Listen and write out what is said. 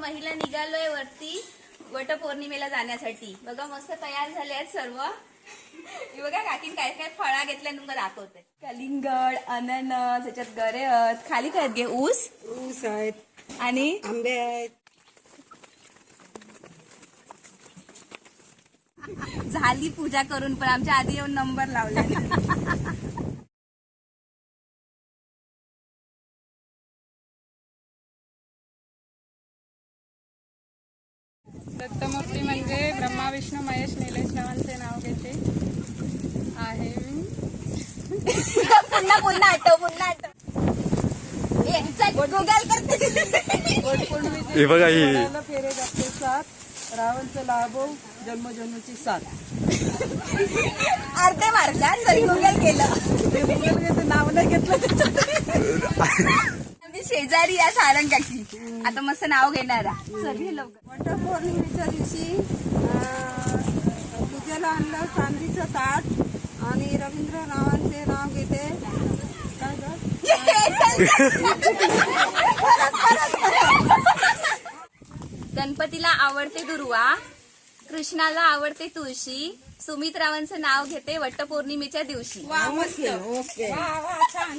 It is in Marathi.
महिला निघालोय वरती वटपौर्णिमेला जाण्यासाठी. बघा मस्त तयार झाले आहेत सर्व. हे बघा काकीन काय काय फळा घेतल्या तुमका दाखवते. कलिंगड, अननस, याच्यात गरे आहेत. खाली काय आहेत गे? ऊस आहेत आणि आंबे आहेत. झाली पूजा करून पण आमच्या आधी येऊन नंबर लावला. दत्तमूर्ती म्हणजे ब्रह्मा विष्णू महेश निलेश रावांचे नाव घेते आहे मी. पुन्हा पुन्हा आठव गुगल करते. वटपौर्णिमेचे बघा ही वडाला फेरे जाते 7 रावणचं लाभो जन्मजन्मची 7. अर्धे मार्गात जरी गुगल केलं. नाव नाही घेतलं आम्ही शेजारी या सारंग काकी. आता मस्त नाव घेणारा. सगळे लवकर. वटपौर्णिमेच्या दिवशी पूजेला आणलं चांदीचं ताट आणि रवींद्र रावांचे नाव घेते. काय गं? गणपतीला आवडते दुर्वा, कृष्णाला आवडते तुळशी, सुमित रावांचं नाव घेते वटपौर्णिमेच्या दिवशी. ओके. वा वा छान छान.